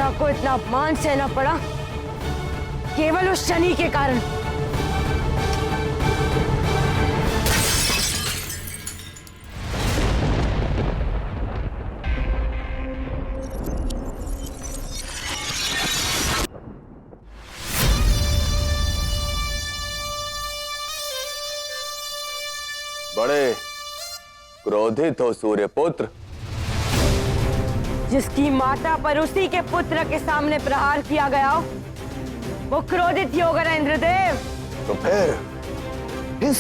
माता को इतना अपमान सहना पड़ा केवल उस शनि के कारण। बड़े क्रोधित हो सूर्यपुत्र। जिसकी माता पर उसी के पुत्र के सामने प्रहार किया गया हो, वो क्रोधित ही होगा ना इंद्रदेव। तो फिर इस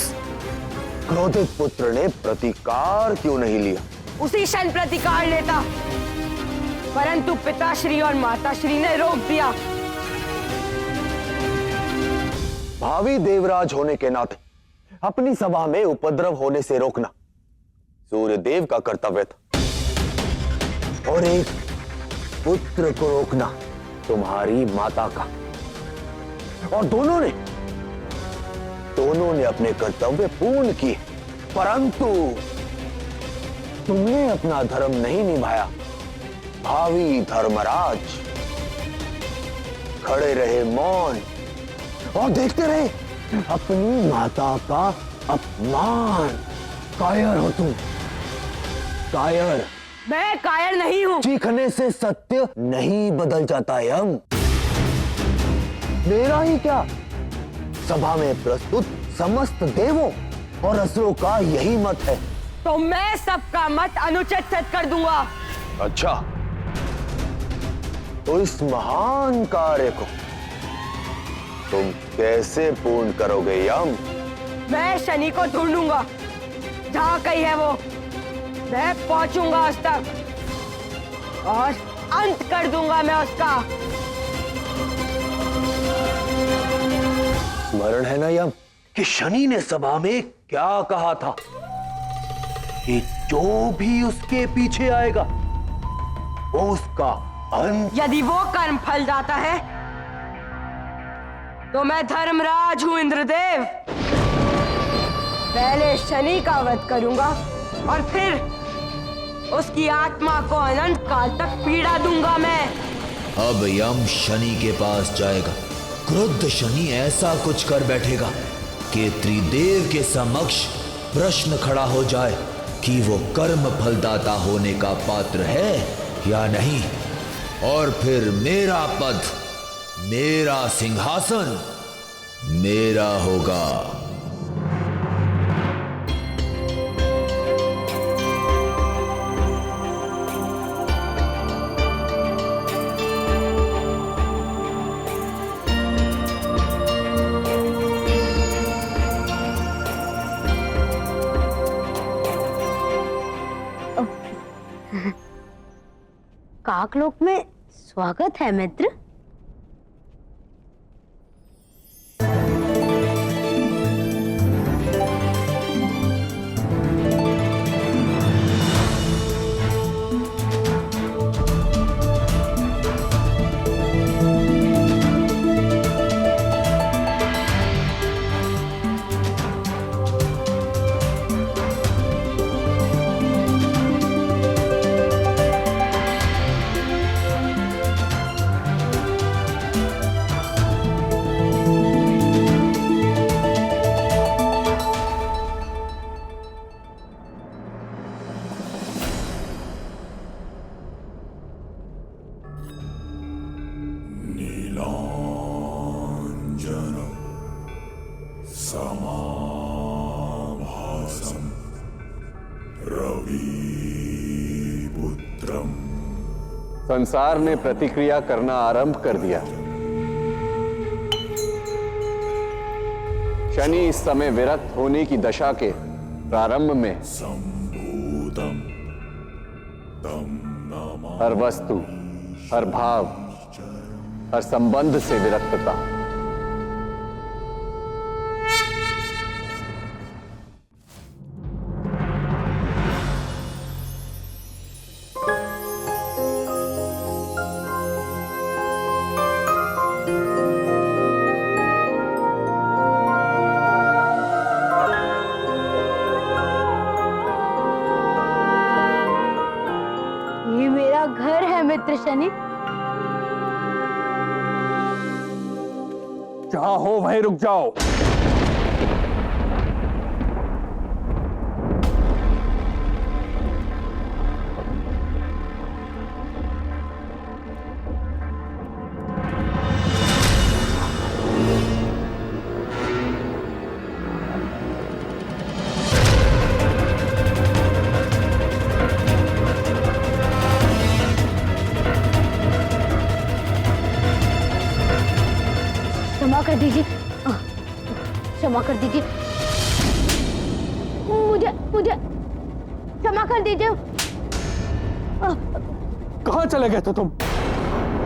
क्रोधित पुत्र ने प्रतिकार क्यों नहीं लिया? उसी क्षण प्रतिकार लेता, परंतु पिताश्री और माताश्री ने रोक दिया। भावी देवराज होने के नाते अपनी सभा में उपद्रव होने से रोकना सूर्यदेव का कर्तव्य था, और एक पुत्र को रोकना तुम्हारी माता का। और दोनों ने अपने कर्तव्य पूर्ण किए, परंतु तुमने अपना धर्म नहीं निभाया। भावी धर्मराज खड़े रहे मौन और देखते रहे अपनी माता का अपमान। कायर हो तुम, कायर। मैं कायर नहीं हूं। चीखने से सत्य नहीं बदल जाता यम। मेरा ही क्या, सभा में प्रस्तुत समस्त देवों और असुरों का यही मत है। तो मैं सबका मत अनुचित सिद्ध कर दूंगा। अच्छा, तो इस महान कार्य को तुम कैसे पूर्ण करोगे यम? मैं शनि को ढूंढूंगा, जहां कहीं है वो मैं पहुंचूंगा उस तक और अंत कर दूंगा मैं उसका। स्मरण है ना यम कि शनि ने सभा में क्या कहा था कि जो भी उसके पीछे आएगा वो उसका अंत। यदि वो कर्म फल जाता है तो मैं धर्मराज हूं इंद्रदेव। पहले शनि का वध करूंगा और फिर उसकी आत्मा को अनंत काल तक पीड़ा दूंगा मैं। अब यम शनि के पास जाएगा। क्रुद्ध शनि ऐसा कुछ कर बैठेगा कि त्रिदेव के समक्ष प्रश्न खड़ा हो जाए कि वो कर्म फलदाता होने का पात्र है या नहीं। और फिर मेरा पद, मेरा सिंहासन मेरा होगा। काकलोक में स्वागत है मित्र। संसार ने प्रतिक्रिया करना आरंभ कर दिया। शनि इस समय विरक्त होने की दशा के प्रारंभ में हर वस्तु, हर भाव, हर संबंध से विरक्तता। मित्र शनि, जहां हो वहीं रुक जाओ। क्षमा कर दीजिए, क्षमा कर दीजिए, मुझे मुझे क्षमा कर दीजिए। कहां चले गए थे तुम?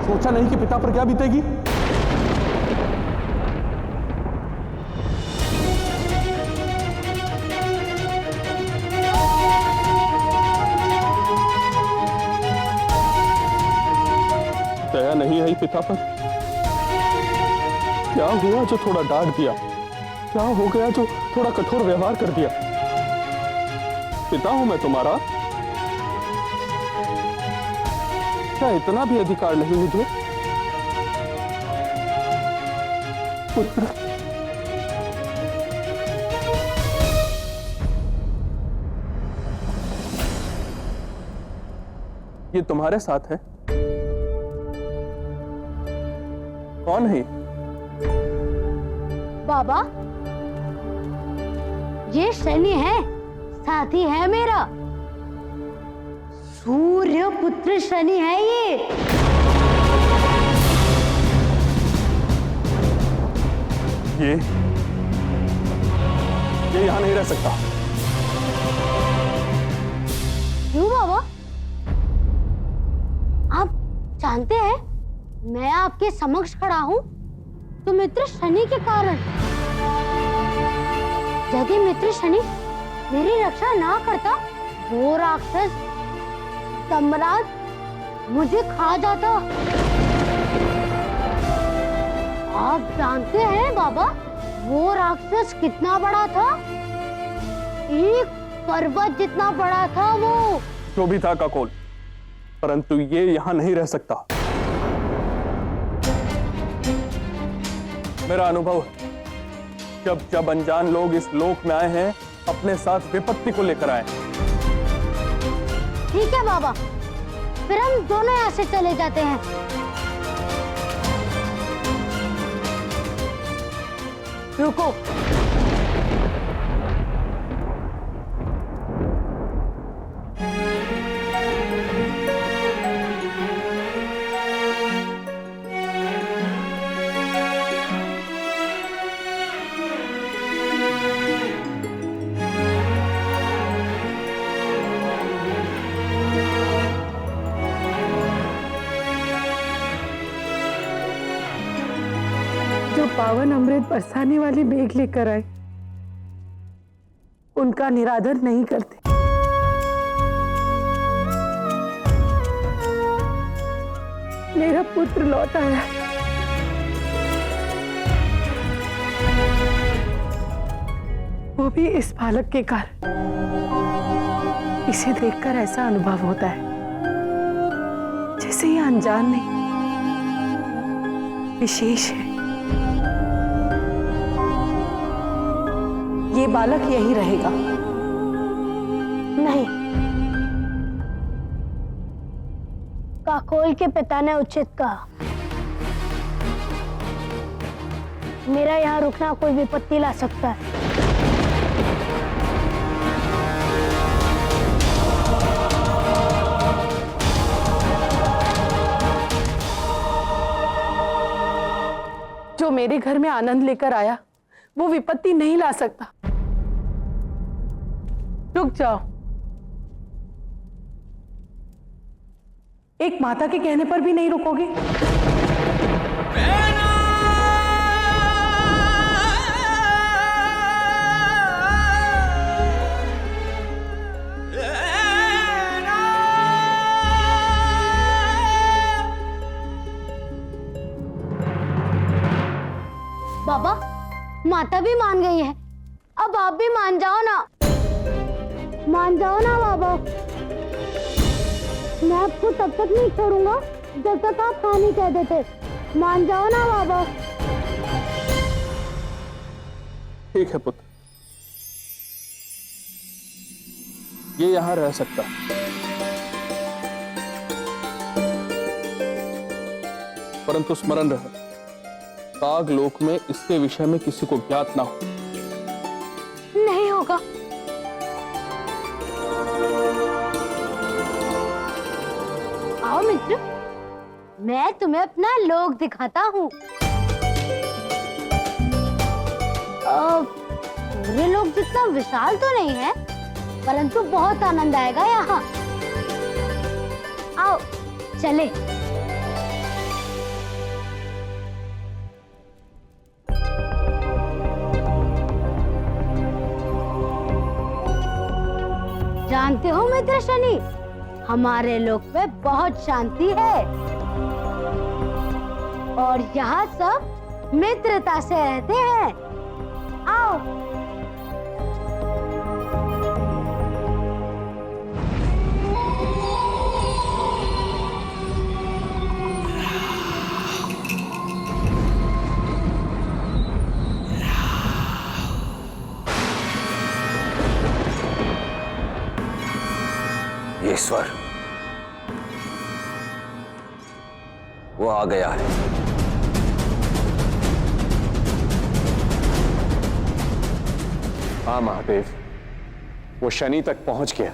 सोचा नहीं कि पिता पर क्या बीतेगी? दया नहीं आई पिता पर? क्या हुआ जो थोड़ा डांट दिया? क्या हो गया जो थोड़ा कठोर व्यवहार कर दिया? पिता हूं मैं तुम्हारा, क्या इतना भी अधिकार नहीं मुझे? पुत्र, ये तुम्हारे साथ है? कौन है? बाबा, ये शनि है, साथी है मेरा। सूर्य पुत्र शनि है ये। ये यहां नहीं रह सकता। क्यों बाबा? आप जानते हैं मैं आपके समक्ष खड़ा हूं तो मित्र शनि के कारण। यदि मित्र शनि मेरी रक्षा ना करता, वो राक्षस सम्राट मुझे खा जाता। आप जानते हैं बाबा, वो राक्षस कितना बड़ा था? एक पर्वत जितना बड़ा था वो। जो भी था काकोल, परंतु ये यहां नहीं रह सकता। मेरा अनुभव है, जब अनजान लोग इस लोक में आए हैं, अपने साथ विपत्ति को लेकर आए। ठीक है बाबा, फिर हम दोनों यहाँ से चले जाते हैं। रुको, जो पावन अमृत बरसाने वाली मेघ लेकर आए, उनका निरादर नहीं करते। मेरा पुत्र लौट आया। वो भी इस बालक के कारण। इसे देखकर ऐसा अनुभव होता है जैसे ये अनजान नहीं, विशेष है। ये बालक यहीं रहेगा। नहीं, काकोल के पिता ने उचित कहा। मेरा यहाँ रुकना कोई विपत्ति ला सकता है। जो मेरे घर में आनंद लेकर आया, वो विपत्ति नहीं ला सकता। रुक जाओ। एक माता के कहने पर भी नहीं रुकोगे? बाबा, माता भी मान गई है, अब आप भी मान जाओ ना। मान जाओ ना बाबा। मैं आपको तब तक नहीं छोड़ूंगा जब तक आप हाँ नहीं कह देते। मान जाओ ना बाबा। ठीक है पुत्र, ये यहां रह सकता, परंतु स्मरण रहे, काग लोक में इसके विषय में किसी को ज्ञात ना हो। नहीं होगा। आओ मित्र, मैं तुम्हें अपना लोक दिखाता हूँ। पूरे लोक जितना विशाल तो नहीं है, परंतु बहुत आनंद आएगा यहाँ। आओ चले। जानते हो मित्र शनि, हमारे लोक में बहुत शांति है और यहाँ सब मित्रता से रहते हैं। आओ। ईश्वर, वो आ गया है। हाँ महादेव, वो शनि तक पहुंच गया।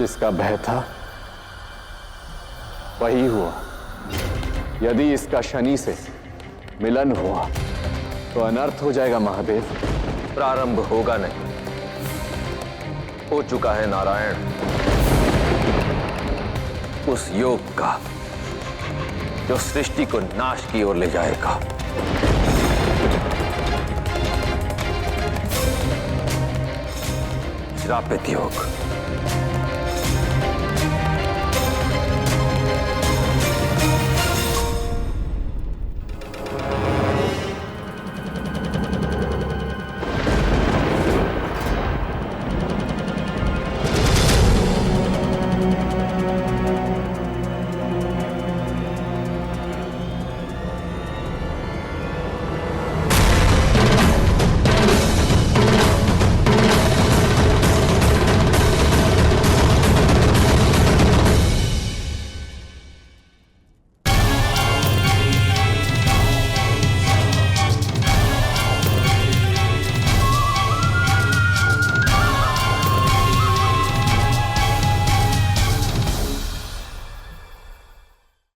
जिसका भय था वही हुआ। यदि इसका शनि से मिलन हुआ तो अनर्थ हो जाएगा महादेव। प्रारंभ होगा नहीं, हो चुका है नारायण। उस योग का जो सृष्टि को नाश की ओर ले जाएगा। श्रापित योग।